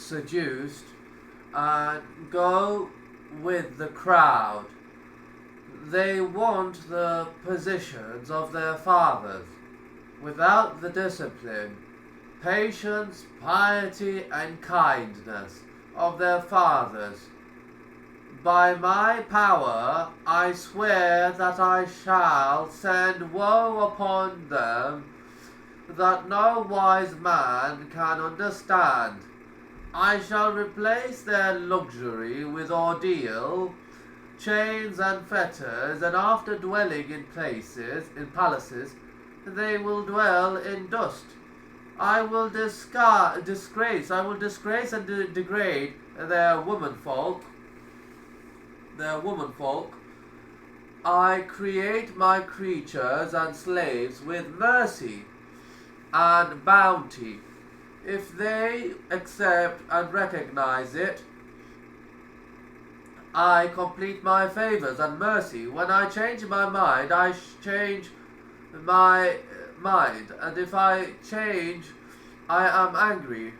seduced and go with the crowd. They want the positions of their fathers without the discipline, patience, piety, and kindness of their fathers. By my power I swear that I shall send woe upon them that no wise man can understand. I shall replace their luxury with ordeal, chains and fetters, and after dwelling in palaces, they will dwell in dust. I will disgrace and degrade their womenfolk. I create my creatures and slaves with mercy and bounty. If they accept and recognize it, I complete my favors and mercy. When I change my mind, I change my mind. And if I change, I am angry.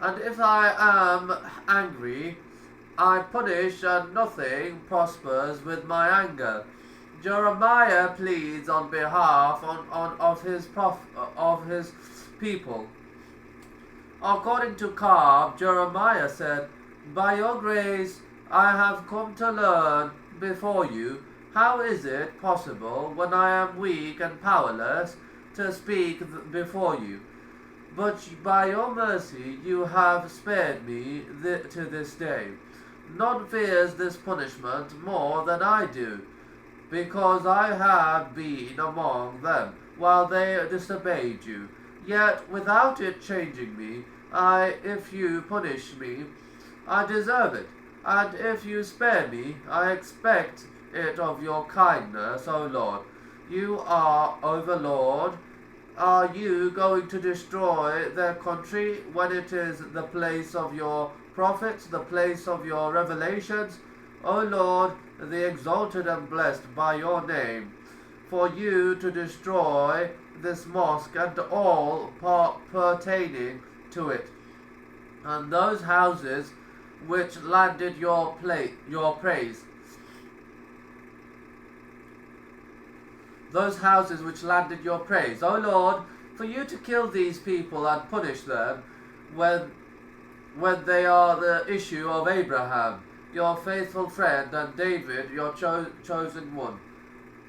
And if I am angry, I punish, and nothing prospers with my anger. Jeremiah pleads on behalf of his people. According to Cobb, Jeremiah said, "By your grace I have come to learn before you. How is it possible, when I am weak and powerless, to speak before you? But by your mercy you have spared me to this day. None fears this punishment more than I do, because I have been among them while they disobeyed you. Yet without it changing me, if you punish me, I deserve it, and if you spare me, I expect it of your kindness, O Lord. You are overlord. Are you going to destroy their country when it is the place of your prophets, the place of your revelations? O Lord, the exalted and blessed by your name, for you to destroy this mosque and all pertaining to it, and those houses which landed your praise. Those houses which landed your praise. O Lord, for you to kill these people and punish them when they are the issue of Abraham, your faithful friend, and David, your chosen one.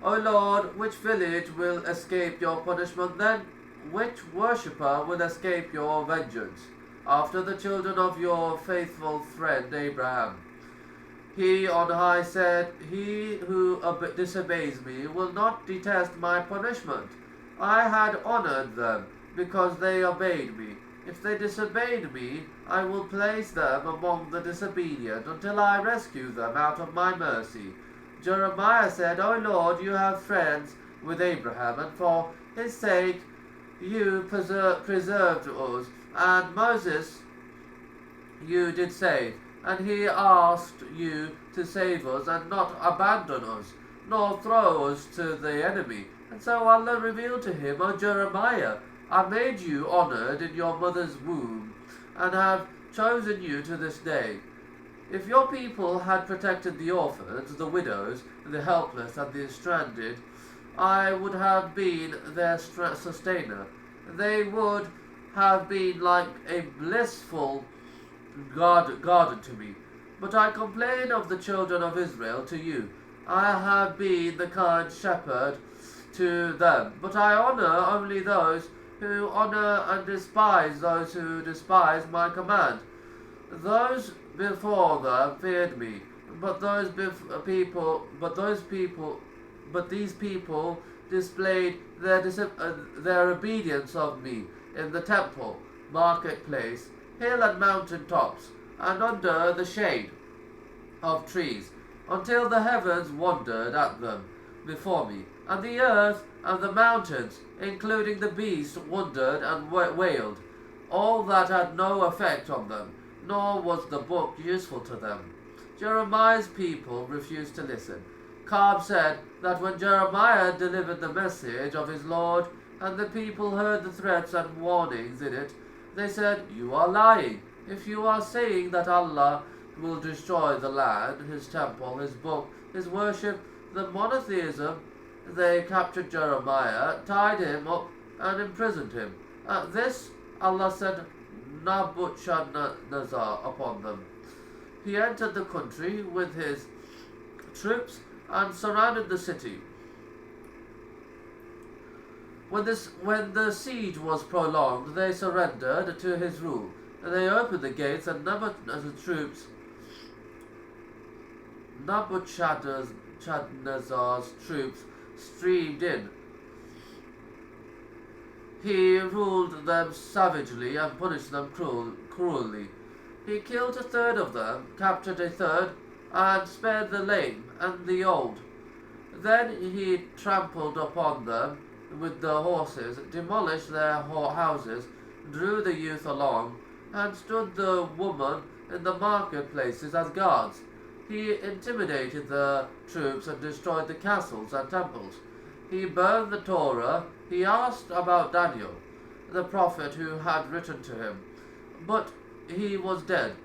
O Lord, which village will escape your punishment then? Which worshipper will escape your vengeance? After the children of your faithful friend Abraham. He on high said, "He who disobeys me will not detest my punishment. I had honored them because they obeyed me. If they disobeyed me, I will place them among the disobedient until I rescue them out of my mercy." Jeremiah said, "O Lord, you have friends with Abraham, and for his sake you preserved us. And Moses you did save, and he asked you to save us and not abandon us, nor throw us to the enemy." And so Allah revealed to him, "O Jeremiah, I made you honored in your mother's womb, and have chosen you to this day. If your people had protected the orphans, the widows, the helpless, and the stranded, I would have been their sustainer. They would have been like a blissful garden to me. But I complain of the children of Israel to you. I have been the kind shepherd to them, but I honor only those who honor and despise those who despise my command. Those before them feared me, but these people displayed their obedience of me in the temple, marketplace, hill and mountain tops, and under the shade of trees, until the heavens wondered at them before me, and the earth and the mountains, including the beast, wondered and wailed. All that had no effect on them, nor was the book useful to them. Jeremiah's people refused to listen. Cobb said that when Jeremiah delivered the message of his Lord, and the people heard the threats and warnings in it, They said, "You are lying. If you are saying that Allah will destroy the land, His temple, His book, His worship, the monotheism," they captured Jeremiah, tied him up, and imprisoned him. At this, Allah sent Nebuchadnezzar upon them. He entered the country with his troops and surrounded the city. When the siege was prolonged, they surrendered to his rule. They opened the gates, and Nebuchadnezzar's troops streamed in. He ruled them savagely and punished them cruelly. He killed a third of them, captured a third, and spared the lame and the old. Then he trampled upon them with the horses, demolished their houses, drew the youth along, and stood the woman in the marketplaces as guards. He intimidated the troops and destroyed the castles and temples. He burned the Torah. He asked about Daniel, the prophet who had written to him, but he was dead.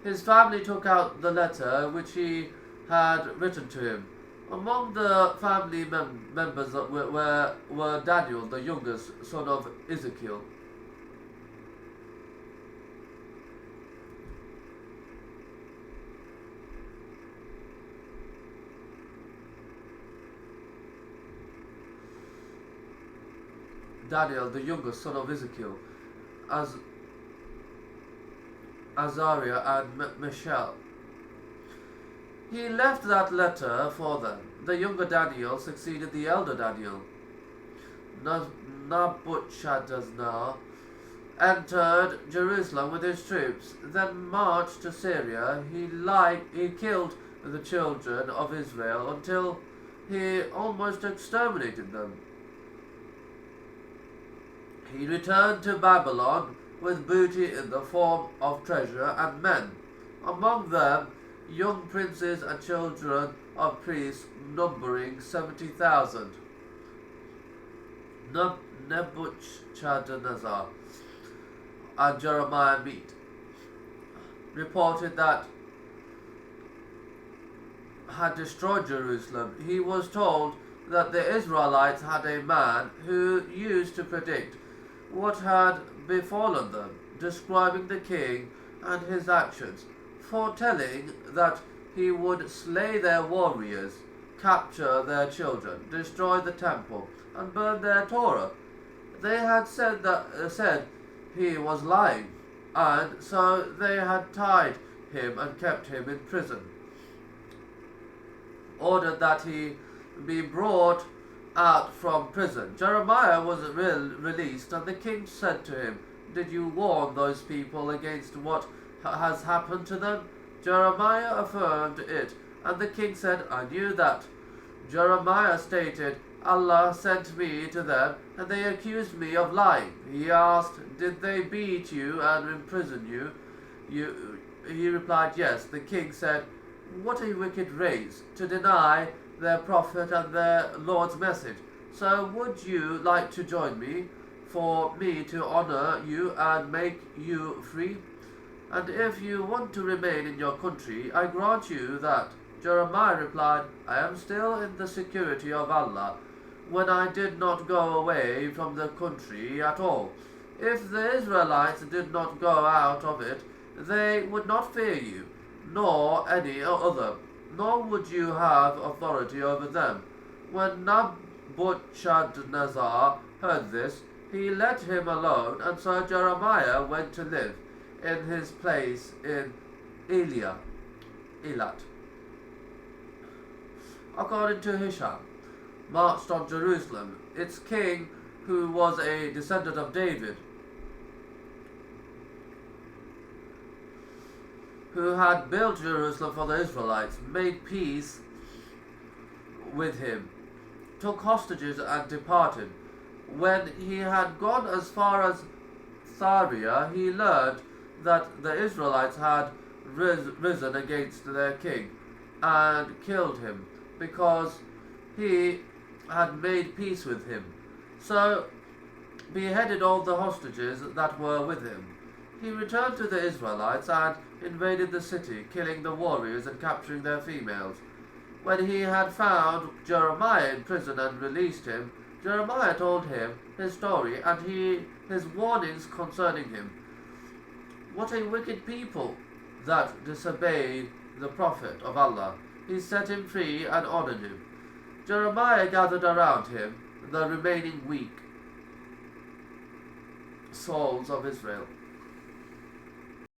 His family took out the letter which he had written to him. Among the family members that were Daniel, the youngest son of Ezekiel. Daniel, the youngest son of Ezekiel, Azariah, and Mishael. He left that letter for them. The younger Daniel succeeded the elder Daniel. Nebuchadnezzar entered Jerusalem with his troops, then marched to Syria. He killed the children of Israel until he almost exterminated them. He returned to Babylon with booty in the form of treasure and men, among them young princes and children of priests numbering 70,000. Nebuchadnezzar and Jeremiah reported that had destroyed Jerusalem. He was told that the Israelites had a man who used to predict what had befallen them, describing the king and his actions, foretelling that he would slay their warriors, capture their children, destroy the temple, and burn their Torah. They had said he was lying, and so they had tied him and kept him in prison, ordered that he be brought out from prison. Jeremiah was released, and the king said to him, "Did you warn those people against what has happened to them?" Jeremiah affirmed it, and the king said, "I knew that." Jeremiah stated, "Allah sent me to them, and they accused me of lying." He asked, "Did they beat you and imprison you?" He replied, "Yes." The king said, "What a wicked race, to deny their prophet and their Lord's message. So would you like to join me, for me to honor you and make you free? And if you want to remain in your country, I grant you that." Jeremiah replied, "I am still in the security of Allah, when I did not go away from the country at all. If the Israelites did not go out of it, they would not fear you, nor any other, nor would you have authority over them." When Nebuchadnezzar heard this, he let him alone, and so Jeremiah went to live in his place in Elat. According to Hisham, marched on Jerusalem, its king, who was a descendant of David, who had built Jerusalem for the Israelites, made peace with him, took hostages, and departed. When he had gone as far as Syria, he learned that the Israelites had risen against their king and killed him, because he had made peace with him. So beheaded all the hostages that were with him. He returned to the Israelites and invaded the city, killing the warriors and capturing their females. When he had found Jeremiah in prison and released him, Jeremiah told him his story and his warnings concerning him. What a wicked people that disobeyed the prophet of Allah. He set him free and honored him. Jeremiah gathered around him the remaining weak souls of Israel.